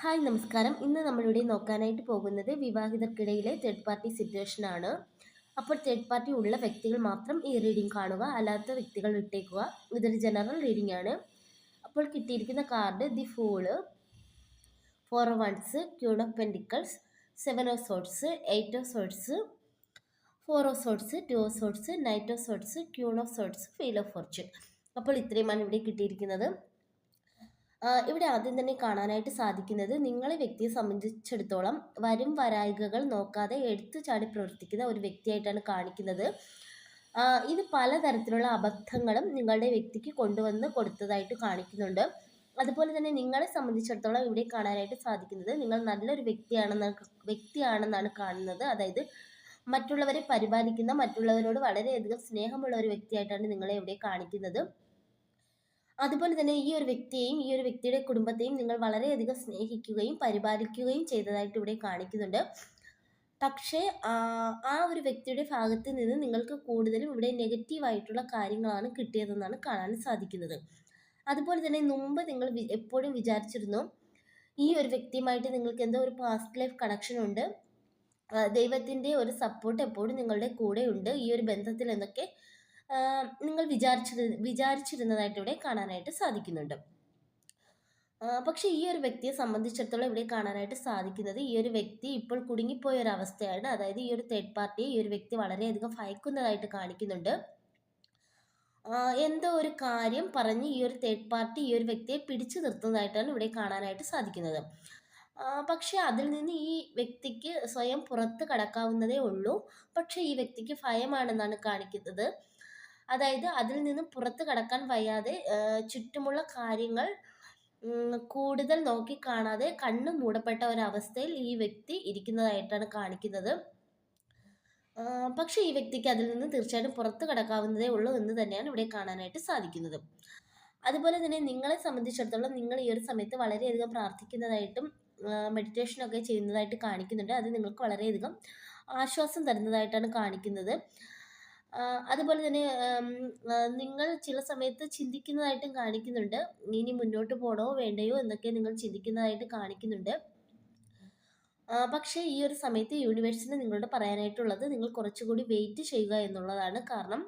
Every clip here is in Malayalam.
ഹായ് നമസ്കാരം. ഇന്ന് നമ്മളിവിടെ നോക്കാനായിട്ട് പോകുന്നത് വിവാഹിതർക്കിടയിലെ തേർഡ് പാർട്ടി സിറ്റുവേഷൻ ആണ്. അപ്പോൾ തേർഡ് പാർട്ടി ഉള്ള വ്യക്തികൾ മാത്രം ഈ റീഡിംഗ് കാണുക, അല്ലാത്ത വ്യക്തികൾ വിട്ടേക്കുക. ഇതൊരു ജനറൽ റീഡിംഗ് ആണ്. അപ്പോൾ കിട്ടിയിരിക്കുന്ന card the fool, four of wands, queen of pentacles, seven of swords, eight of swords, four of swords, two of swords, knight of swords, queen of swords, wheel of fortune. അപ്പോൾ ഇത്രയുമാണ് ഇവിടെ കിട്ടിയിരിക്കുന്നത്. ഇവിടെ ആദ്യം തന്നെ കാണാനായിട്ട് സാധിക്കുന്നത്, നിങ്ങളെ വ്യക്തിയെ സംബന്ധിച്ചിടത്തോളം വരും വരായികകൾ നോക്കാതെ എടുത്തു ചാടി പ്രവർത്തിക്കുന്ന ഒരു വ്യക്തിയായിട്ടാണ് കാണിക്കുന്നത്. ഇത് പലതരത്തിലുള്ള അബദ്ധങ്ങളും നിങ്ങളുടെ വ്യക്തിക്ക് കൊണ്ടുവന്ന് കൊടുത്തതായിട്ട് കാണിക്കുന്നുണ്ട്. അതുപോലെ തന്നെ നിങ്ങളെ സംബന്ധിച്ചിടത്തോളം ഇവിടെ കാണാനായിട്ട് സാധിക്കുന്നത്, നിങ്ങൾ നല്ലൊരു വ്യക്തിയാണെന്നാണ് കാണുന്നത്. അതായത് മറ്റുള്ളവരെ പരിപാലിക്കുന്ന, മറ്റുള്ളവരോട് വളരെയധികം സ്നേഹമുള്ള ഒരു വ്യക്തിയായിട്ടാണ് നിങ്ങളെ ഇവിടെ കാണിക്കുന്നത്. അതുപോലെ തന്നെ ഈ ഒരു വ്യക്തിയെയും ഈ ഒരു വ്യക്തിയുടെ കുടുംബത്തെയും നിങ്ങൾ വളരെയധികം സ്നേഹിക്കുകയും പരിപാലിക്കുകയും ചെയ്തതായിട്ട് ഇവിടെ കാണിക്കുന്നുണ്ട്. പക്ഷേ ആ ഒരു വ്യക്തിയുടെ ഭാഗത്ത് നിന്ന് നിങ്ങൾക്ക് കൂടുതലും ഇവിടെ നെഗറ്റീവായിട്ടുള്ള കാര്യങ്ങളാണ് കിട്ടിയതെന്നാണ് കാണാൻ സാധിക്കുന്നത്. അതുപോലെ തന്നെ മുമ്പ് നിങ്ങൾ എപ്പോഴും വിചാരിച്ചിരുന്നു ഈ ഒരു വ്യക്തിയുമായിട്ട് നിങ്ങൾക്ക് എന്തോ ഒരു പാസ്റ്റ് ലൈഫ് കണക്ഷൻ ഉണ്ട്, ദൈവത്തിൻ്റെ ഒരു സപ്പോർട്ട് എപ്പോഴും നിങ്ങളുടെ കൂടെ ഉണ്ട് ഈ ഒരു ബന്ധത്തിൽ എന്നൊക്കെ നിങ്ങൾ വിചാരിച്ചിരുന്നതായിട്ട് ഇവിടെ കാണാനായിട്ട് സാധിക്കുന്നുണ്ട്. പക്ഷേ ഈ ഒരു വ്യക്തിയെ സംബന്ധിച്ചിടത്തോളം ഇവിടെ കാണാനായിട്ട് സാധിക്കുന്നത്, ഈ ഒരു വ്യക്തി ഇപ്പോൾ കുടുങ്ങിപ്പോയ ഒരു അവസ്ഥയാണ്. അതായത് ഈ ഒരു തേർഡ് പാർട്ടിയെ ഈ ഒരു വ്യക്തി വളരെയധികം ഭയക്കുന്നതായിട്ട് കാണിക്കുന്നുണ്ട്. എന്തോ ഒരു കാര്യം പറഞ്ഞ് ഈ ഒരു തേർഡ് പാർട്ടി ഈ ഒരു വ്യക്തിയെ പിടിച്ചു നിർത്തുന്നതായിട്ടാണ് ഇവിടെ കാണാനായിട്ട് സാധിക്കുന്നത്. പക്ഷേ അതിൽ നിന്ന് ഈ വ്യക്തിക്ക് സ്വയം പുറത്ത് കടക്കാവുന്നതേ ഉള്ളൂ. പക്ഷേ ഈ വ്യക്തിക്ക് ഭയമാണെന്നാണ് കാണിക്കുന്നത്. അതായത് അതിൽ നിന്ന് പുറത്ത് കടക്കാൻ വയ്യാതെ ചുറ്റുമുള്ള കാര്യങ്ങൾ കൂടുതൽ നോക്കിക്കാണാതെ കണ്ണ് മൂടപ്പെട്ട ഒരവസ്ഥയിൽ ഈ വ്യക്തി ഇരിക്കുന്നതായിട്ടാണ് കാണിക്കുന്നത്. പക്ഷേ ഈ വ്യക്തിക്ക് അതിൽ നിന്ന് തീർച്ചയായിട്ടും പുറത്ത് കടക്കാവുന്നതേ ഉള്ളൂ എന്ന് തന്നെയാണ് ഇവിടെ കാണാനായിട്ട് സാധിക്കുന്നത്. അതുപോലെ തന്നെ നിങ്ങളെ സംബന്ധിച്ചിടത്തോളം നിങ്ങൾ ഈ ഒരു സമയത്ത് വളരെയധികം പ്രാർത്ഥിക്കുന്നതായിട്ടും മെഡിറ്റേഷനൊക്കെ ചെയ്യുന്നതായിട്ട് കാണിക്കുന്നുണ്ട്. അത് നിങ്ങൾക്ക് വളരെയധികം ആശ്വാസം തരുന്നതായിട്ടാണ് കാണിക്കുന്നത്. അതുപോലെ തന്നെ നിങ്ങൾ ചില സമയത്ത് ചിന്തിക്കുന്നതായിട്ടും കാണിക്കുന്നുണ്ട്. ഇനി മുന്നോട്ട് പോകണോ വേണ്ടയോ എന്നൊക്കെ നിങ്ങൾ ചിന്തിക്കുന്നതായിട്ട് കാണിക്കുന്നുണ്ട്. പക്ഷേ ഈ ഒരു സമയത്ത് യൂണിവേഴ്സിന് നിങ്ങളോട് പറയാനായിട്ടുള്ളത്, നിങ്ങൾ കുറച്ചുകൂടി വെയിറ്റ് ചെയ്യുക എന്നുള്ളതാണ്. കാരണം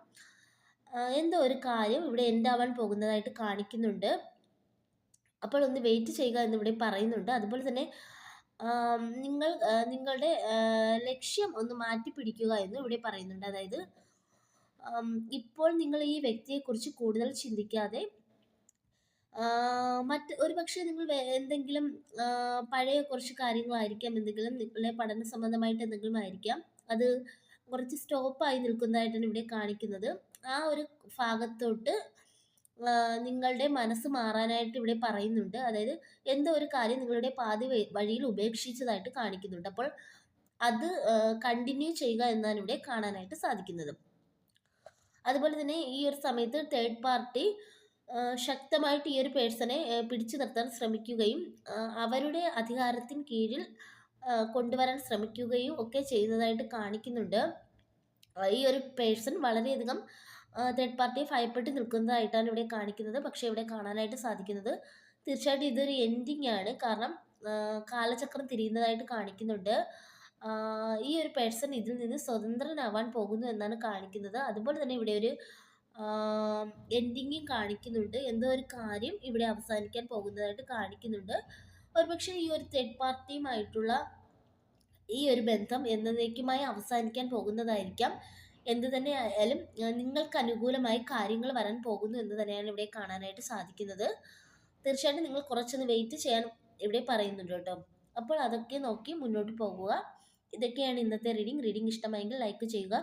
എന്തോ ഒരു കാര്യം ഇവിടെ എൻഡ് ആവാൻ പോകുന്നതായിട്ട് കാണിക്കുന്നുണ്ട്. അപ്പോൾ ഒന്ന് വെയിറ്റ് ചെയ്യുക എന്നിവിടെ പറയുന്നുണ്ട്. അതുപോലെ തന്നെ നിങ്ങൾ നിങ്ങളുടെ ലക്ഷ്യം ഒന്ന് മാറ്റി പിടിക്കുക എന്നും ഇവിടെ പറയുന്നുണ്ട്. അതായത് ഇപ്പോൾ നിങ്ങൾ ഈ വ്യക്തിയെക്കുറിച്ച് കൂടുതൽ ചിന്തിക്കാതെ ഒരു പക്ഷേ നിങ്ങൾ എന്തെങ്കിലും പഴയ കുറച്ച് കാര്യങ്ങളായിരിക്കാം, എന്തെങ്കിലും നിങ്ങളുടെ പഠന സംബന്ധമായിട്ട് എന്തെങ്കിലും ആയിരിക്കാം, അത് കുറച്ച് സ്റ്റോപ്പായി നിൽക്കുന്നതായിട്ടാണ് ഇവിടെ കാണിക്കുന്നത്. ആ ഒരു ഭാഗത്തോട്ട് നിങ്ങളുടെ മനസ്സ് മാറാനായിട്ട് ഇവിടെ പറയുന്നുണ്ട്. അതായത് എന്തോ ഒരു കാര്യം നിങ്ങളുടെ പാതി വഴിയിൽ ഉപേക്ഷിച്ചതായിട്ട് കാണിക്കുന്നുണ്ട്. അപ്പോൾ അത് കണ്ടിന്യൂ ചെയ്യുക എന്നാണ് ഇവിടെ കാണാനായിട്ട് സാധിക്കുന്നത്. അതുപോലെ തന്നെ ഈ ഒരു സമയത്ത് തേർഡ് പാർട്ടി ശക്തമായിട്ട് ഈ ഒരു പേഴ്സണെ പിടിച്ചു നിർത്താൻ ശ്രമിക്കുകയും അവരുടെ അധികാരത്തിന് കീഴിൽ കൊണ്ടുവരാൻ ശ്രമിക്കുകയും ഒക്കെ ചെയ്യുന്നതായിട്ട് കാണിക്കുന്നുണ്ട്. ഈ ഒരു പേഴ്സൺ വളരെയധികം തേർഡ് പാർട്ടിയെ ഭയപ്പെട്ട് നിൽക്കുന്നതായിട്ടാണ് ഇവിടെ കാണിക്കുന്നത്. പക്ഷേ ഇവിടെ കാണാനായിട്ട് സാധിക്കുന്നത്, തീർച്ചയായിട്ടും ഇതൊരു എൻഡിങ് ആണ്. കാരണം കാലചക്രം തിരിയുന്നതായിട്ട് കാണിക്കുന്നുണ്ട്. ഈ ഒരു പേഴ്സൺ ഇതിൽ നിന്ന് സ്വതന്ത്രനാവാൻ പോകുന്നു എന്നാണ് കാണിക്കുന്നത്. അതുപോലെ തന്നെ ഇവിടെ ഒരു എൻഡിങ്ങും കാണിക്കുന്നുണ്ട്. എന്തോ ഒരു കാര്യം ഇവിടെ അവസാനിക്കാൻ പോകുന്നതായിട്ട് കാണിക്കുന്നുണ്ട്. ഒരുപക്ഷെ ഈ ഒരു തേർഡ് പാർട്ടിയുമായിട്ടുള്ള ഈ ഒരു ബന്ധം എന്നേക്കുമായി അവസാനിക്കാൻ പോകുന്നതായിരിക്കാം. എന്ത് തന്നെ ആയാലും നിങ്ങൾക്ക് അനുകൂലമായി കാര്യങ്ങൾ വരാൻ പോകുന്നു എന്ന് തന്നെയാണ് ഇവിടെ കാണാനായിട്ട് സാധിക്കുന്നത്. തീർച്ചയായിട്ടും നിങ്ങൾ കുറച്ചൊന്ന് വെയിറ്റ് ചെയ്യാൻ ഇവിടെ പറയുന്നുണ്ട് കേട്ടോ. അപ്പോൾ അതൊക്കെ നോക്കി മുന്നോട്ട് പോകുക. ഇതൊക്കെയാണ് ഇന്നത്തെ റീഡിംഗ്. റീഡിംഗ് ഇഷ്ടമായെങ്കിൽ ലൈക്ക് ചെയ്യുക.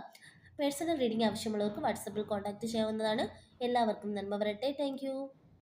പേഴ്സണൽ റീഡിംഗ് ആവശ്യമുള്ളവർക്ക് വാട്സപ്പിൽ കോൺടാക്റ്റ് ചെയ്യാവുന്നതാണ്. എല്ലാവർക്കും നന്മ വരട്ടെ. താങ്ക്